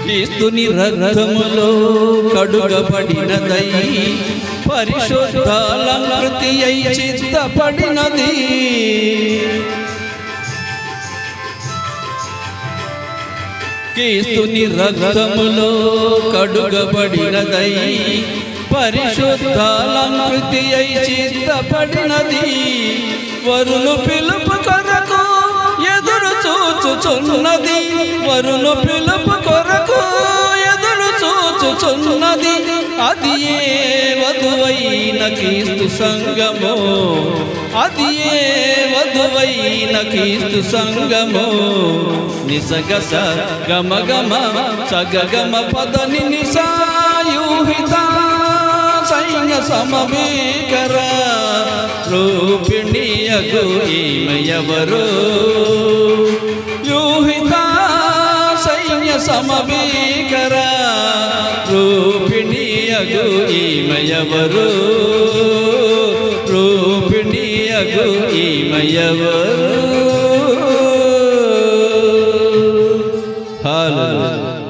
క్రీస్తుని రక్తములో కడుగబడినదై పరిశుద్ధాలంకృతి అయి చిత్తపడినది. క్రీస్తుని రక్తములో కడుగబడినదై పరిశుద్ధాలంకృతి అయి చిత్తపడినది. వరును పిలుపు కొరకు ఎదురు చూచుచున్నది. వరును పిలుపు కొరకు ఎదురు చూచుచున్నది. అది ఏ వధువైన క్రీస్తు సంగమో, అది ఏ వధువైన క్రీస్తు సంగమో. నిసగస గమ గమ సగగమ పదని నిసాయూహిత సైన్య సమభీకర రూపిణియగు ఈమెయవరు. యూహిత సైన్య సమభీకర రూపిణియగు ఈమెయవరు. రూపిణియగు ఈమెయవరు. హల్లెలూయా.